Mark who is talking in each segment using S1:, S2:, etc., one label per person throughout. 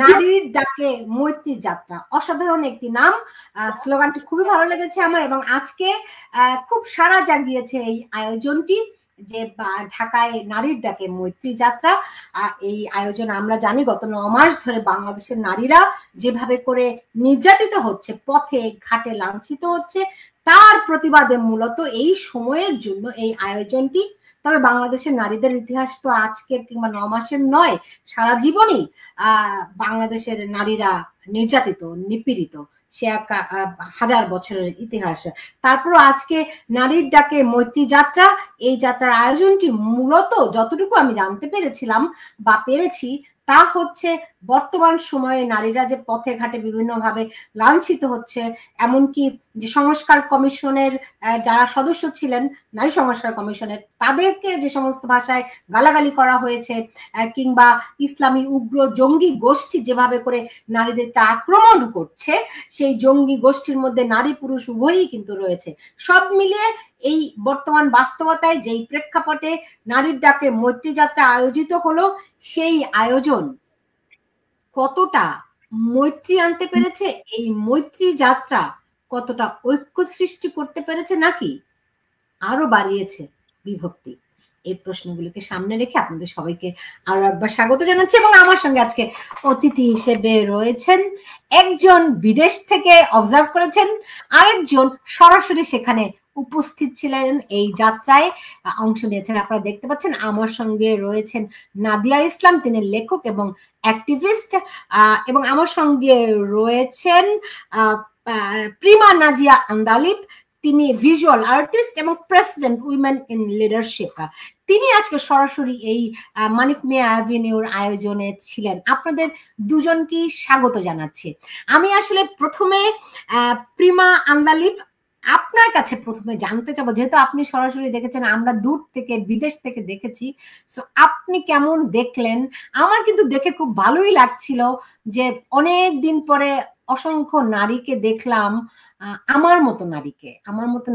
S1: নারীর ডাকে মৈত্রী যাত্রা, অসাধারণ একটি নাম। স্লোগানটি খুবই ভালো লেগেছে আমার, এবং আজকে খুব সাড়া জাগিয়েছে এই আয়োজনটি, যে ঢাকায় নারীর ডাকে মৈত্রী যাত্রা। এই আয়োজন আমরা জানি গত 9 মাস ধরে বাংলাদেশের নারীরা যেভাবে করে নির্যাতিত হচ্ছে, পথে ঘাটে লাঞ্ছিত হচ্ছে, তার প্রতিবাদে মূলত এই সময়ের জন্য এই আয়োজনটি। তবে বাংলাদেশের নারীদের ইতিহাস তো আজকের কিংবা 9 মাসের নয়, সারা জীবনই বাংলাদেশের নারীরা নির্যাতিত, নিপীড়িত, সে এক হাজার বছরের ইতিহাস। তারপরও আজকে নারীর ডাকে মৈত্রী যাত্রা, এই যাত্রার আয়োজনটি মূলত যতটুকু আমি জানতে পেরেছিলাম বা পেরেছি, তা হচ্ছে বর্তমান সময়ে নারীরা যে পথে ঘাটে বিভিন্নভাবে লাঞ্ছিত হচ্ছে, এমনকি যে সংস্কার কমিশনের যারা সদস্য ছিলেন, নারী সংস্কার কমিশনের, তাদেরকে যে সমস্ত ভাষায় গালাগালি করা হয়েছে, কিংবা ইসলামী উগ্র জঙ্গি গোষ্ঠী যেভাবে করে নারীদেরকে আক্রমণ করছে, সেই জঙ্গি গোষ্ঠীর মধ্যে নারী পুরুষ উভয়ই কিন্তু রয়েছে। সব মিলিয়ে এই বর্তমান বাস্তবতায় যেই প্রেক্ষাপটে নারীর ডাকে মৈত্রী যাত্রা আয়োজিত হলো, সেই আয়োজন কতটা মৈত্রী আনতে পেরেছে, এই মৈত্রী যাত্রা কতটা ঐক্য সৃষ্টি করতে পেরেছে, নাকি আরো বাড়িয়েছে বিভক্তি? এই প্রশ্নগুলোকে সামনে রেখে আপনাদের সবাইকে আরো একবার স্বাগত জানাচ্ছি। এবং আমার সঙ্গে আজকে অতিথি হিসেবে রয়েছেন একজন বিদেশ থেকে অবজার্ভ করেছেন, আরেকজন সরাসরি সেখানে উপস্থিত ছিলেন, এই যাত্রায় অংশ নিয়েছেন। আপনারা দেখতে পাচ্ছেন আমার সঙ্গে রয়েছেন নাদিয়া ইসলাম, তিনি লেখক এবং অ্যাক্টিভিস্ট, এবং আমার সঙ্গে রয়েছেন প্রিমা নাজিয়া আন্দালিব, তিনি ভিজুয়াল আর্টিস্ট এবং প্রেসিডেন্ট উইমেন ইন লিডারশিপ। তিনি আজকে সরাসরি এই মানিক মিয়া অ্যাভিনিউর আয়োজনে ছিলেন। আপনাদের দুজনকে স্বাগত জানাচ্ছি। আমি আসলে প্রথমে প্রিমা আন্দালিব, আপনার কাছে প্রথমে জানতে চাবো, যেহেতু আপনি সরাসরি দেখেছেন, আমরা দূর থেকে বিদেশ থেকে দেখেছি, সো আপনি কেমন দেখলেন? আমার কিন্তু দেখে খুব ভালোই লাগছিল যে অনেক দিন পরে অসংখ্য নারীকে দেখলাম, আমার মতো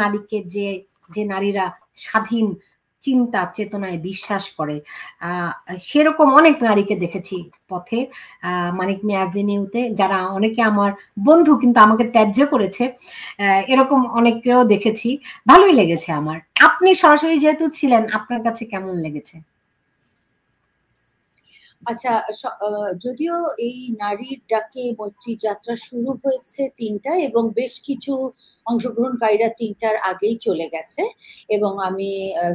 S1: নারীকে, যে যে নারীরা স্বাধীন চিন্তা চেতনায় বিশ্বাস করে, সেরকম অনেক নারীকে দেখেছি পথে মানিক মিয়া অ্যাভিনিউতে, যারা অনেকে আমার বন্ধু কিন্তু আমাকে ত্যায্য করেছে, এরকম অনেকেও দেখেছি। ভালোই লেগেছে আমার। আপনি সরাসরি যেহেতু ছিলেন, আপনার কাছে কেমন লেগেছে?
S2: আচ্ছা, যদিও এই নারীর ডাকে মৈত্রী যাত্রা শুরু হয়েছে 3টায় এবং বেশ কিছু অংশগ্রহণকারীরা 3টার আগেই চলে গেছে, এবং আমি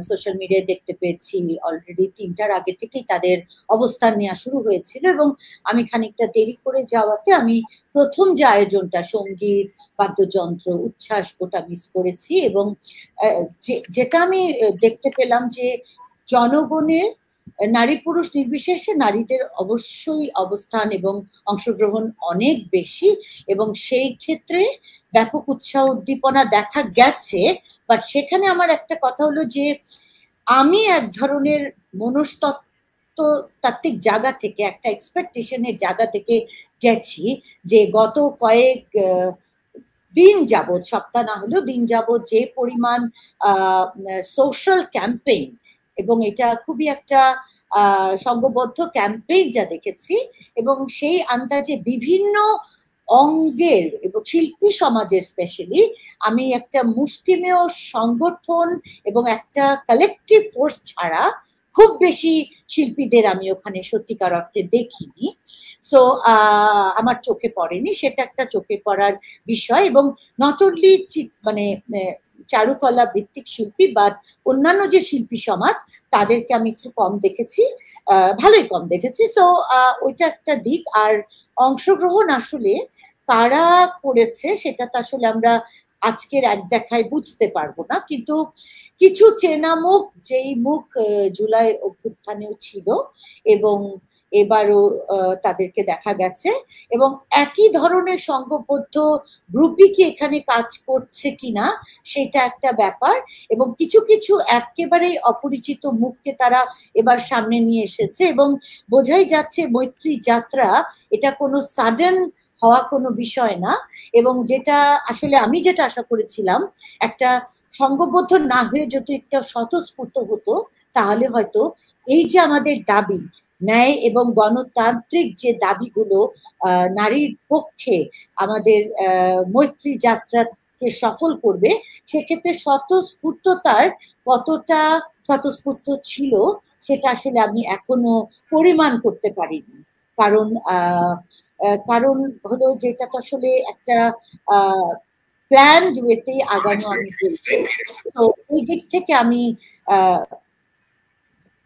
S2: সোশ্যাল মিডিয়ায় দেখতে পেয়েছি অলরেডি 3টার আগে থেকেই তাদের অবস্থান নেওয়া শুরু হয়েছিল, এবং আমি খানিকটা দেরি করে যাওয়াতে আমি প্রথম যে আয়োজনটা সঙ্গীত, বাদ্যযন্ত্র, উচ্ছ্বাস, ওটা মিস করেছি। এবং যেটা আমি দেখতে পেলাম যে জনগণের নারী পুরুষ নির্বিশেষে নারীদের অবশ্যই অবস্থান এবং অংশগ্রহণ অনেক বেশি, এবং সেই ক্ষেত্রে ব্যাপক উৎসাহ উদ্দীপনা দেখা গেছে। বাট সেখানে আমার একটা কথা হলো যে আমি এক ধরনের মনস্তত্ত্বতাত্ত্বিক জায়গা থেকে, একটা এক্সপেকটেশনের জায়গা থেকে গেছি যে গত কয়েক দিন যাবৎ, সপ্তাহ না হলেও দিন যাবৎ, যে পরিমাণ সোশ্যাল ক্যাম্পেইন, এবং এটা খুবই একটা সংঘবদ্ধ ক্যাম্পেইন যা দেখেছি, এবং সেই আন্দাজে বিভিন্ন অঙ্গের এবং শিল্পী সমাজের স্পেশালি আমি একটা মুষ্টিমেয় সংগঠন এবং একটা কালেকটিভ ফোর্স ছাড়া খুব বেশি শিল্পীদের আমি ওখানে সত্যিকার অর্থে দেখিনি। সো আমার চোখে পড়েনি, সেটা একটা চোখে পড়ার বিষয়। এবং নট অনলি মানে চারুকলা ভিত্তিক শিল্পী বা অন্যান্য যে শিল্পী সমাজ, তাদেরকে আমি একটু কম দেখেছি, ভালোই কম দেখেছি। সো ওইটা একটা দিক। আর অংশগ্রহণ আসলে কারা করেছে সেটা তো আসলে আমরা আজকের এক দেখায় বুঝতে পারবো না, কিন্তু কিছু চেনা মুখ, যেই মুখ জুলাই অভ্যুত্থানেও ছিল এবং এবারও তাদেরকে দেখা গেছে, এবং একই ধরনের সংঘবদ্ধ গ্রুপই কি এখানে কাজ করছে কিনা সেটা একটা ব্যাপার। এবং কিছু কিছু একেবারেই অপরিচিত মুখকে তারা এবার সামনে নিয়ে এসেছে, এবং বোঝাই যাচ্ছে মৈত্রী যাত্রা এটা কোনো সাডেন হওয়া কোনো বিষয় না। এবং যেটা আসলে আমি যেটা আশা করেছিলাম, একটা সংঘবদ্ধ না হয়ে যদি একটা স্বতঃস্ফূর্ত হতো, তাহলে হয়তো এই যে আমাদের দাবি, ন্যায় এবং গণতান্ত্রিক যে দাবিগুলো নারীর পক্ষে আমাদের মৈত্রী যাত্রাকে সফল করবে, সেক্ষেত্রে স্বতঃস্ফূর্ততার কতটা স্বতঃস্ফূর্ত ছিল সেটা আসলে আমি এখনো পরিমাণ করতে পারিনি। কারণ কারণ হলো যেটা তো আসলে একটা প্ল্যান্ড ওয়েতেই আগানো আমি বলবো। তো ওই দিক থেকে আমি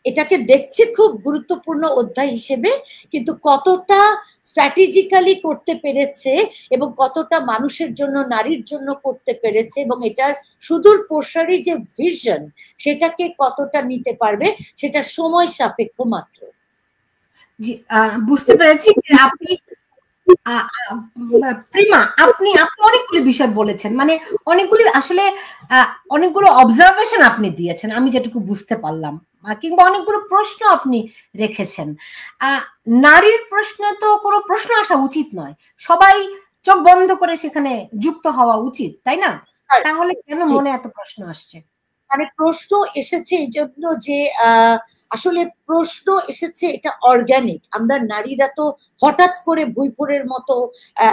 S2: এটাকে দেখছি খুব গুরুত্বপূর্ণ অধ্যায় হিসেবে, কিন্তু কতটা স্ট্র্যাটেজিক্যালি করতে পেরেছে এবং কতটা মানুষের জন্য, নারীর জন্য করতে পেরেছে এবং এটার সুদূর প্রসারী যে ভিশন সেটাকে কতটা নিতে পারবে সেটা সময় সাপেক্ষ মাত্র।
S1: জি, বুঝতে পেরেছি যে আপনি প্রিমা, আপনি অনেকগুলি বিষয় বলেছেন, মানে অনেকগুলি আসলে অনেকগুলো অবজারভেশন আপনি দিয়েছেন আমি যেটুকু বুঝতে পারলাম, কিংবা অনেকগুলো প্রশ্ন আপনি রেখেছেন। নারীর প্রশ্নে তো কোনো প্রশ্ন আসা উচিত নয়, সবাই চোখ বন্ধ করে সেখানে যুক্ত হওয়া উচিত, তাই না? তাহলে কেন মনে এত প্রশ্ন আসছে?
S2: মানে প্রশ্ন এসেছে এই জন্য যে আসলে প্রশ্ন এসেছে এটা অর্গানিক। আমরা নারীরা তো হঠাৎ করে ভুইফোঁড়ের মতো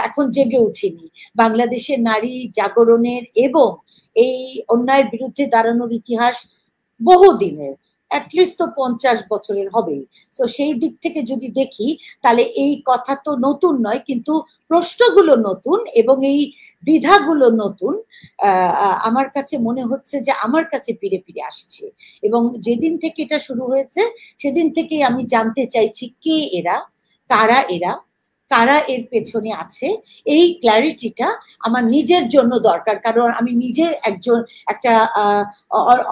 S2: এখন জেগে উঠিনি। বাংলাদেশের নারী জাগরণের এবং এই অন্যায়ের বিরুদ্ধে দাঁড়ানোর ইতিহাস বহুদিনের, অ্যাটলিস্ট তো 50 বছরের হবেই। তো সেই দিক থেকে যদি দেখি তাহলে এই কথা তো নতুন নয়, কিন্তু প্রশ্নগুলো নতুন এবং এই দ্বিধাগুলো নতুন। আমার কাছে মনে হচ্ছে যে আমার কাছে ফিরে ফিরে আসছে, এবং যেদিন থেকে এটা শুরু হয়েছে সেদিন থেকেই আমি জানতে চাইছি কে এরা, কারা এরা, কারা এর পেছনে আছে। এই ক্ল্যারিটিটা আমার নিজের জন্য দরকার, কারণ আমি নিজে একটা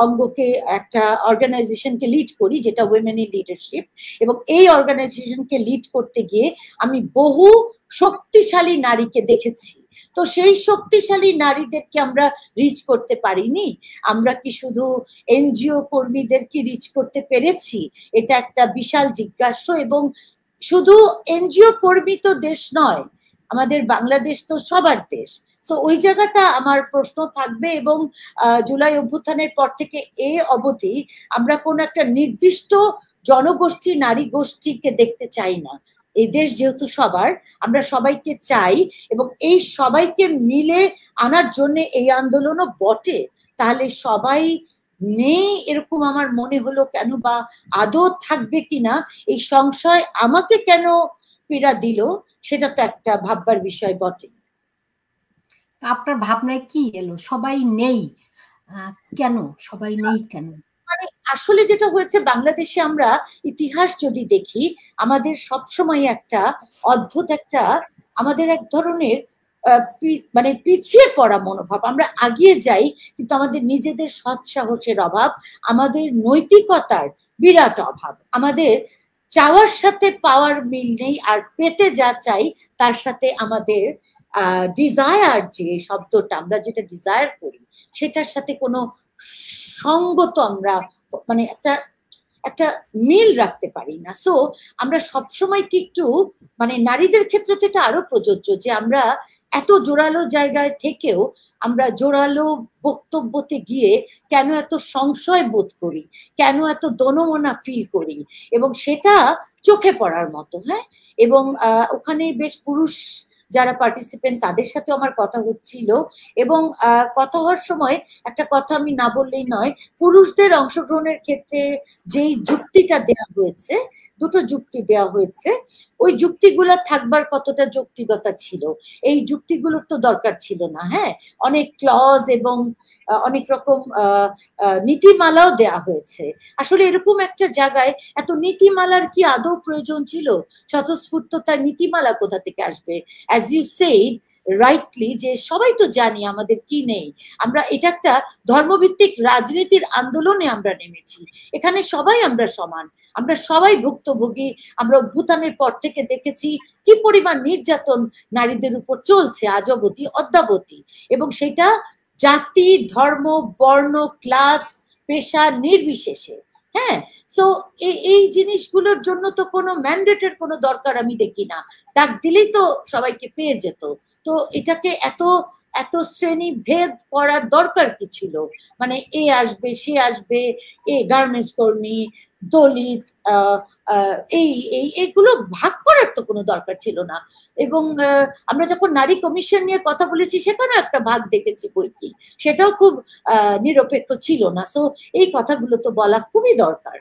S2: অঙ্গকে, একটা অর্গানাইজেশনকে লিড করি যেটা উইমেন ইন লিডারশিপ, এবং এই অর্গানাইজেশনকে লিড করতে গিয়ে আমি বহু শক্তিশালী নারীকে দেখেছি। তো সেই শক্তিশালী নারীদেরকে আমরা রিচ করতে পারিনি? আমরা কি শুধু এনজিও কর্মীদেরকে রিচ করতে পেরেছি? এটা একটা বিশাল জিজ্ঞাসা। এবং শুধু এনজিও কর্মী তো দেশ নয়, আমাদের বাংলাদেশ তো সবার দেশ। তো ওই জায়গাটা আমার প্রশ্ন থাকবে। এবং জুলাই অভ্যুত্থানের পর থেকে এ অবধি আমরা কোন একটা নির্দিষ্ট জনগোষ্ঠী, নারী গোষ্ঠীকে দেখতে চাই না। এই দেশ যেহেতু সবার, আমরা সবাইকে চাই, এবং এই সবাইকে মিলে আনার জন্য এই আন্দোলনও বটে। তাহলে সবাই নেই এরকম আমার মনে হলো কেন, বা আদৌ থাকবে কিনা এই সংশয় আমাকে কেন পীড়া দিল, সেটা তো একটা ভাববার বিষয় বটে।
S1: আপনার ভাবনায় কি এলো সবাই নেই কেন? সবাই নেই কেন?
S2: মানে আসলে যেটা হয়েছে, বাংলাদেশে আমরা ইতিহাস যদি দেখি, আমাদের সবসময় একটা অদ্ভুত একটা, আমাদের এক ধরনের মানে পিছিয়ে পড়া মনোভাব। আমরা আগিয়ে যাই কিন্তু আমাদের নিজেদের সৎ সাহসের অভাব, আমাদের নৈতিকতার বিরাট অভাব, আমাদের চাওয়ার সাথে পাওয়ার মিল নেই, আর পেতে যা চাই তার সাথে আমাদের ডিজায়ার, যে শব্দটা আমরা যেটা ডিজায়ার করি সেটার সাথে কোনো সঙ্গত আমরা মানে একটা একটা মিল রাখতে পারি না। সো আমরা সবসময় কি একটু, মানে নারীদের ক্ষেত্রে তো এটা আরো প্রযোজ্য, যে আমরা এত জোরালো জায়গায় থেকেও আমরা জোরালো বক্তব্যতে গিয়ে কেন এত সংশয় বোধ করি, কেন এত দনমনা ফিল করি, এবং সেটা চোখে পড়ার মতো। হ্যাঁ, এবং ওখানে বেশ পুরুষ যারা পার্টিসিপেন্ট তাদের সাথে আমার কথা হচ্ছিল, এবং কথা হওয়ার সময় একটা কথা আমি না বললেই নয়, পুরুষদের অংশগ্রহণের ক্ষেত্রে যেই যুক্তিটা দেওয়া হয়েছে, দুটো যুক্তি দেওয়া হয়েছে, ওই যুক্তিগুলো থাকবার কতটা যৌক্তিকতা ছিল, এই যুক্তিগুলোর তো দরকার ছিল না। হ্যাঁ, অনেক ক্লজ এবং অনেক রকম নীতিমালাও দেয়া হয়েছে। আসলে এরকম একটা জায়গায় এত নীতিমালার কি আদৌ প্রয়োজন ছিল? স্বতঃস্ফূর্ততার নীতিমালা কোথা থেকে আসবে? অ্যাজ ইউ সেইড রাইটলি, যে সবাই তো জানি আমাদের কি নেই। আমরা এটা একটা ধর্মভিত্তিক রাজনীতির আন্দোলনে আমরা নেমেছি, এখানে সবাই আমরা সমান, আমরা সবাই ভুক্তভোগী। আমরা অভ্যুত্থানের পর থেকে দেখেছি কি পরিমাণ নির্যাতন নারীদের উপর চলছে আজ অবধি, অদ্যাবধি, এবং সেটা জাতি, ধর্ম, বর্ণ, ক্লাস, পেশা নির্বিশেষে। হ্যাঁ, সো এই জিনিসগুলোর জন্য তো কোনো ম্যান্ডেটের কোনো দরকার আমি দেখি না, ডাক দিলেই তো সবাইকে পেয়ে যেত। তো এটাকে এত এত শ্রেণী ভেদ করার দরকার কি ছিল? মানে এ আসবে, সে আসবে, এ গার্মেন্টস কর্মী, দলিত, এই এইগুলো ভাগ করার তো কোনো দরকার ছিল না। এবং আমরা যখন নারী কমিশন নিয়ে কথা বলেছি সেখানেও একটা ভাগ দেখেছি বইটি, সেটাও খুব নিরপেক্ষ ছিল না। সো এই কথাগুলো তো বলা খুবই দরকার।